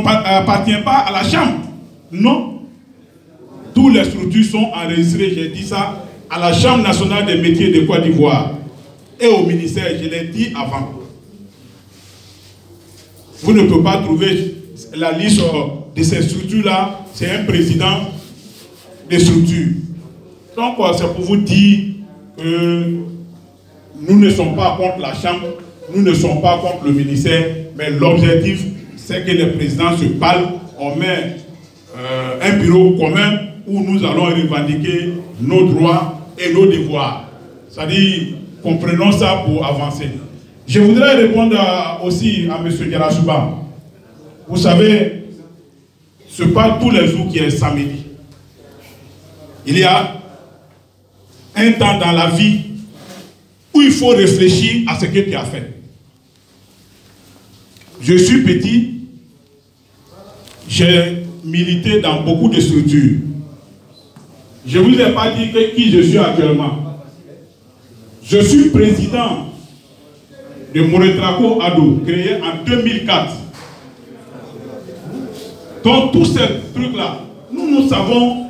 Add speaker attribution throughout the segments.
Speaker 1: n'appartient pas à la chambre. Non. Toutes les structures sont enregistrées, j'ai dit ça, à la Chambre nationale des métiers de Côte d'Ivoire et au ministère, je l'ai dit avant. Vous ne pouvez pas trouver la liste de ces structures-là, c'est un président des structures. Donc, c'est pour vous dire que nous ne sommes pas contre la Chambre, nous ne sommes pas contre le ministère, mais l'objectif, c'est que les présidents se parlent, on met un bureau commun où nous allons revendiquer nos droits et nos devoirs. C'est-à-dire, comprenons ça pour avancer. Je voudrais répondre aussi à M. Diarachouba. Vous savez, ce n'est pas tous les jours qui est samedi. Il y a un temps dans la vie où il faut réfléchir à ce que tu as fait. Je suis petit, j'ai milité dans beaucoup de structures. Je ne vous ai pas dit qui je suis actuellement. Je suis président de Moretraco Ado, créé en 2004. Donc tous ces trucs-là, nous savons,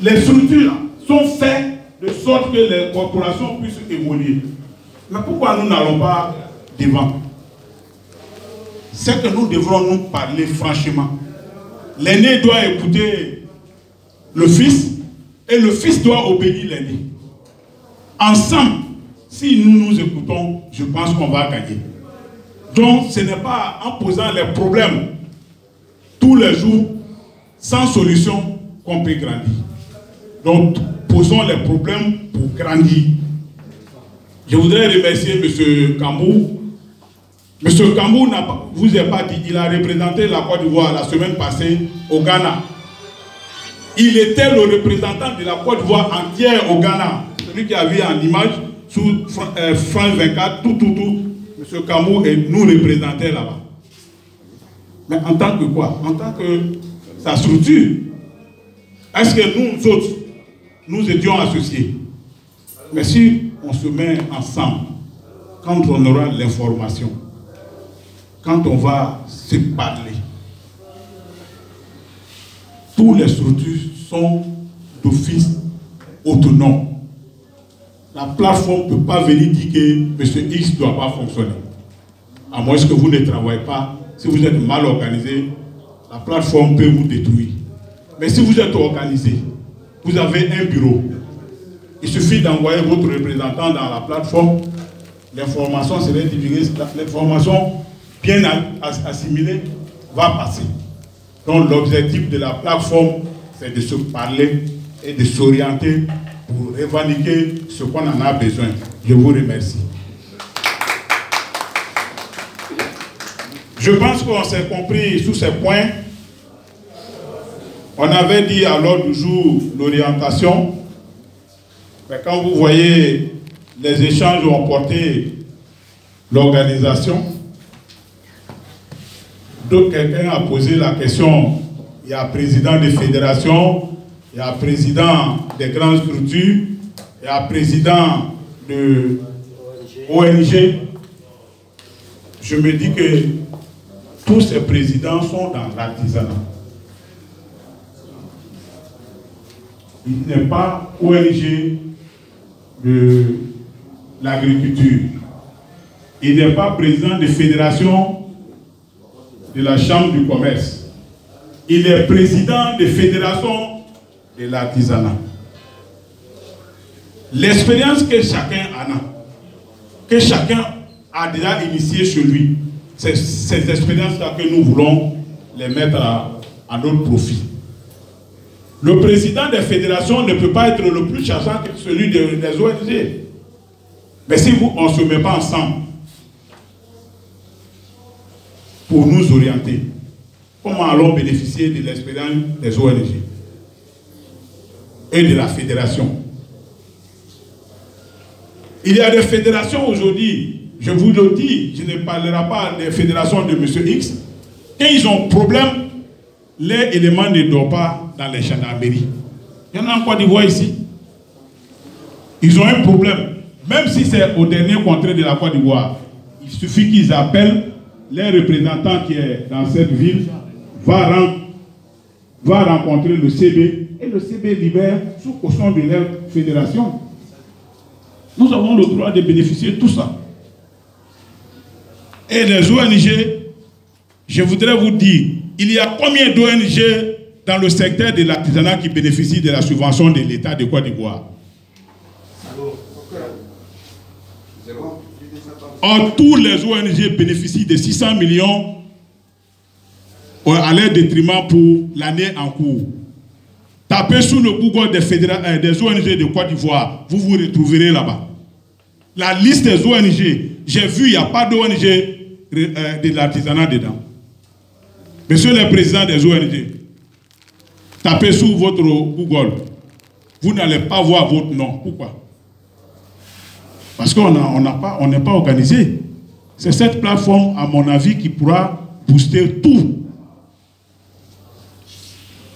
Speaker 1: les structures sont faites de sorte que les corporations puissent évoluer. Mais pourquoi nous n'allons pas devant? C'est que nous devrons nous parler franchement. L'aîné doit écouter le fils et le fils doit obéir l'aîné. Ensemble, si nous nous écoutons, je pense qu'on va gagner. Donc, ce n'est pas en posant les problèmes tous les jours, sans solution, qu'on peut grandir. Donc, posons les problèmes pour grandir. Je voudrais remercier M. Kambou. M. Kambou ne vous a pas dit, il a représenté la Côte d'Ivoire la semaine passée au Ghana. Il était le représentant de la Côte d'Ivoire entière au Ghana. Celui qui a vu en image, sous France 24, tout. M. Kambou et nous représentait là-bas. Mais en tant que quoi? En tant que sa structure. Est-ce que nous autres, nous étions associés? Mais si on se met ensemble, quand on aura l'information, quand on va se parler, toutes les structures sont d'office autonomes. La plateforme ne peut pas venir dire que M. X ne doit pas fonctionner. À moins que vous ne travaillez pas. Si vous êtes mal organisé, la plateforme peut vous détruire. Mais si vous êtes organisé, vous avez un bureau. Il suffit d'envoyer votre représentant dans la plateforme. L'information sera divulguée. L'information bien assimilée va passer. Donc l'objectif de la plateforme, c'est de se parler et de s'orienter pour revendiquer ce qu'on en a besoin. Je vous remercie. Je pense qu'on s'est compris sur ces points. On avait dit à l'ordre du jour l'orientation. Mais quand vous voyez les échanges ont porté l'organisation, donc quelqu'un a posé la question, il y a président des fédérations, il y a président des grandes structures, il y a président de ONG. Je me dis que tous ces présidents sont dans l'artisanat. Il n'est pas ONG de l'agriculture. Il n'est pas président de fédération de la Chambre du commerce. Il est président de fédération de l'artisanat. L'expérience que chacun en a, que chacun a déjà initié chez lui, c'est ces expériences-là que nous voulons les mettre à notre profit. Le président des fédérations ne peut pas être le plus chargeant que celui des ONG. Mais si on ne se met pas ensemble pour nous orienter, comment allons bénéficier de l'expérience des ONG et de la fédération? Il y a des fédérations aujourd'hui, je vous le dis, je ne parlerai pas des fédérations de M. X, quand ils ont problème, les éléments ne dorment pas dans les gendarmeries. Il y en a en Côte d'Ivoire ici. Ils ont un problème. Même si c'est au dernier contrée de la Côte d'Ivoire, il suffit qu'ils appellent les représentants qui sont dans cette ville va rencontrer le CB et le CB libère sous caution de leur fédération. Nous avons le droit de bénéficier de tout ça. Et les ONG, je voudrais vous dire, il y a combien d'ONG dans le secteur de l'artisanat qui bénéficient de la subvention de l'État de Côte d'Ivoire? Or, tous les ONG bénéficient de 600 millions à leur détriment pour l'année en cours. Tapez sous le Google des ONG de Côte d'Ivoire, vous vous retrouverez là-bas. La liste des ONG, j'ai vu, il n'y a pas d'ONG de l'artisanat dedans. Monsieur le président des ONG, tapez sous votre Google, vous n'allez pas voir votre nom. Pourquoi? Parce qu'on n'est pas organisé. C'est cette plateforme, à mon avis, qui pourra booster tout.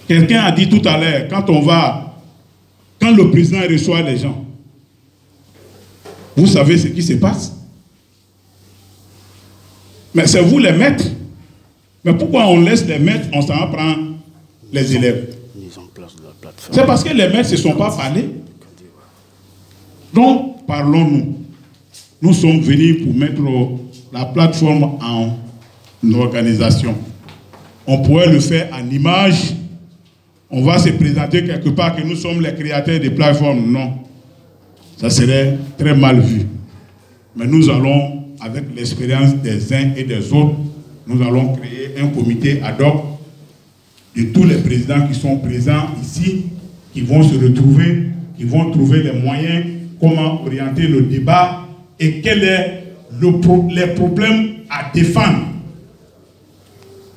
Speaker 1: Quelqu'un a dit tout à l'heure, quand le président reçoit les gens, vous savez ce qui se passe? Mais c'est vous les maîtres. Mais pourquoi on laisse les maîtres, on s'en prend les élèves? C'est parce que les maîtres ne se sont pas parlé. Donc, parlons-nous. Nous sommes venus pour mettre la plateforme en organisation. On pourrait le faire en image. On va se présenter quelque part que nous sommes les créateurs des plateformes. Non. Ça serait très mal vu. Mais nous allons, avec l'expérience des uns et des autres, nous allons créer un comité ad hoc de tous les présidents qui sont présents ici, qui vont se retrouver, qui vont trouver les moyens, comment orienter le débat et quels sont les problèmes à défendre.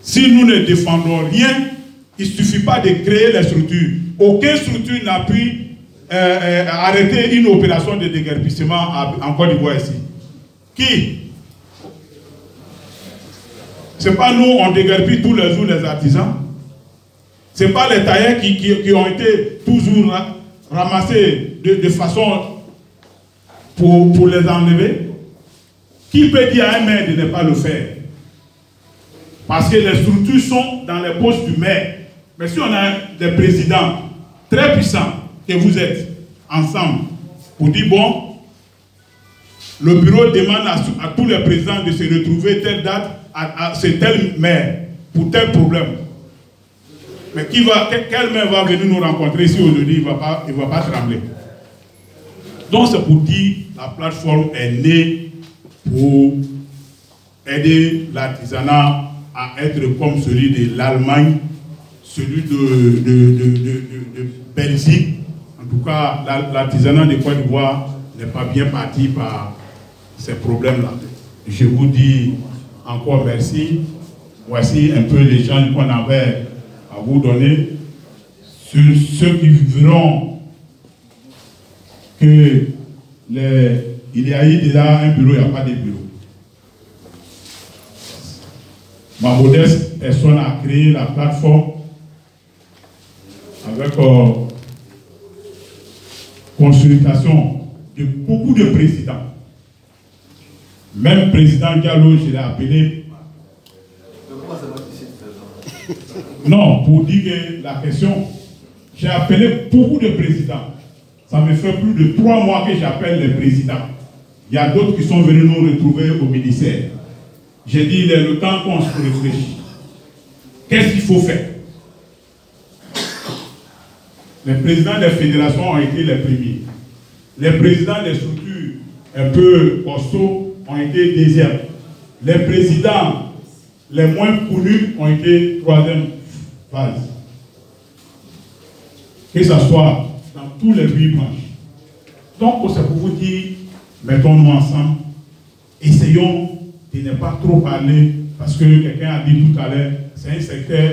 Speaker 1: Si nous ne défendons rien, il ne suffit pas de créer les structures. Aucune structure n'a pu arrêter une opération de déguerpissement en Côte d'Ivoire ici. Qui? Ce n'est pas nous, on déguerpit tous les jours les artisans. Ce n'est pas les tailleurs qui ont été toujours ramassés de façon pour les enlever. Qui peut dire à un maire de ne pas le faire? Parce que les structures sont dans les poches du maire. Mais si on a des présidents très puissants, que vous êtes ensemble, pour dire, bon, le bureau demande à tous les présidents de se retrouver telle date, c'est tel maire, pour tel problème. Mais quel maire va venir nous rencontrer si aujourd'hui il ne va pas trembler? Donc c'est pour dire, la plateforme est née pour aider l'artisanat à être comme celui de l'Allemagne, celui de Belgique. En tout cas, l'artisanat de Côte d'Ivoire n'est pas bien parti par ces problèmes-là. Je vous dis encore merci. Voici un peu les gens qu'on avait à vous donner. Sur ceux qui verront que il y a eu déjà un bureau, il n'y a pas de bureau. Ma modeste personne a créé la plateforme avec consultation de beaucoup de présidents. Même président Diallo, je l'ai appelé. Non, pour dire que la question, j'ai appelé beaucoup de présidents. Ça me fait plus de 3 mois que j'appelle les présidents. Il y a d'autres qui sont venus nous retrouver au ministère. J'ai dit, il est le temps qu'on se réfléchisse. Qu'est-ce qu'il faut faire? Les présidents des fédérations ont été les premiers. Les présidents des structures un peu costauds ont été deuxièmes. Les présidents les moins connus ont été 3e phase. Que ce soit dans tous les 8 branches. Donc, c'est pour vous dire, mettons-nous ensemble, essayons de ne pas trop parler, parce que quelqu'un a dit tout à l'heure, c'est un secteur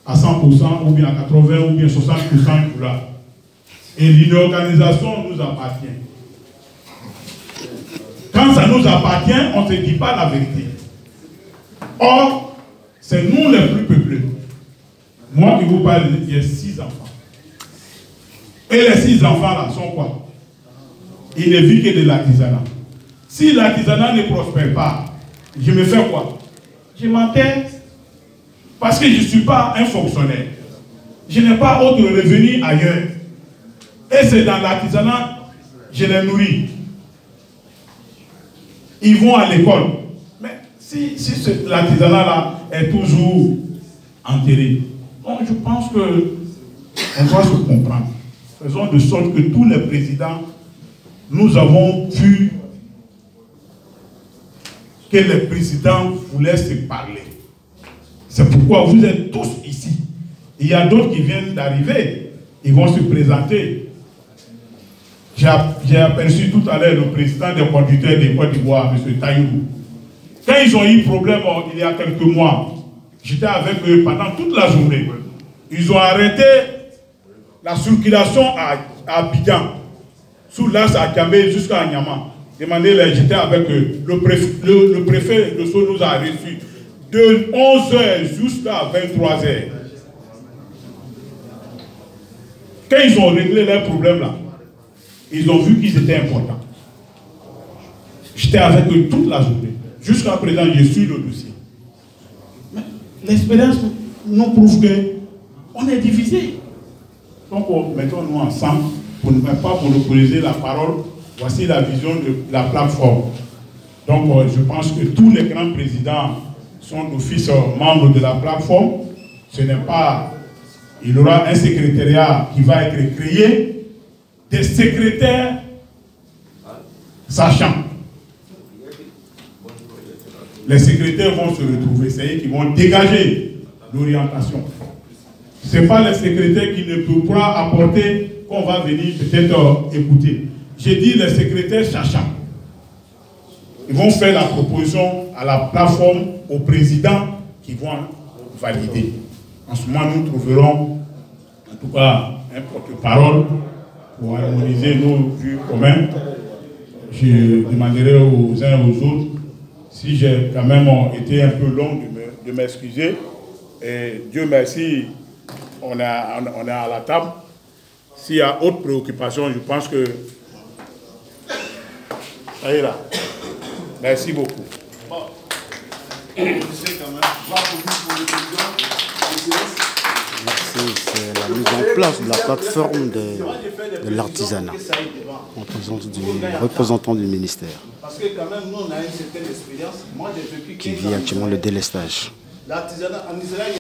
Speaker 1: à 100%, ou bien à 80%, ou bien 60% pour là. Et l'organisation nous appartient. Quand ça nous appartient, on ne se dit pas la vérité. Or, c'est nous les plus peuplés. Moi qui vous parle, il y a 6 enfants. Et les 6 enfants là sont quoi? Ils ne vivent que de l'artisanat. Si l'artisanat ne prospère pas, je me fais quoi? Je m'enterre. Parce que je ne suis pas un fonctionnaire. Je n'ai pas autre revenu ailleurs. Et c'est dans l'artisanat, je les nourris. Ils vont à l'école. Mais si l'artisanat-là est toujours enterré, donc je pense qu'on doit se comprendre. Faisons de sorte que tous les présidents, nous avons vu que les présidents voulaient se parler. C'est pourquoi vous êtes tous ici. Il y a d'autres qui viennent d'arriver. Ils vont se présenter. J'ai aperçu tout à l'heure le président des conducteurs de Côte d'Ivoire, M. Taïrou. Quand ils ont eu problème il y a quelques mois, j'étais avec eux pendant toute la journée. Ils ont arrêté la circulation à Abidjan, sous l'axe à Gambé jusqu'à Nyama. J'étais avec eux. Le préfet de Sceaux nous a reçus de 11h jusqu'à 23h. Quand ils ont réglé leurs problèmes là, ils ont vu qu'ils étaient importants. J'étais avec eux toute la journée. Jusqu'à présent, je suis le dossier. Mais l'expérience nous prouve qu'on est divisé. Donc, mettons-nous ensemble pour ne pas monopoliser la parole. Voici la vision de la plateforme. Donc, je pense que tous les grands présidents sont d'office membres de la plateforme. Ce n'est pas... Il y aura un secrétariat qui va être créé, des secrétaires sachants. Les secrétaires vont se retrouver, c'est eux qui vont dégager l'orientation. Ce n'est pas les secrétaires qui ne peuvent pas apporter qu'on va venir peut-être écouter. J'ai dit les secrétaires sachants. Ils vont faire la proposition à la plateforme, au président qui vont valider. En ce moment, nous trouverons en tout cas un porte-parole pour harmoniser nos vues communes. Je demanderai aux uns et aux autres, si j'ai quand même été un peu long, de m'excuser. Et Dieu merci, on est à la table. S'il y a autre préoccupation, je pense que... Ça ira. Merci beaucoup.
Speaker 2: Merci, c'est la mise en place de la plateforme de l'artisanat en représentant du ministère qui vit actuellement le délestage.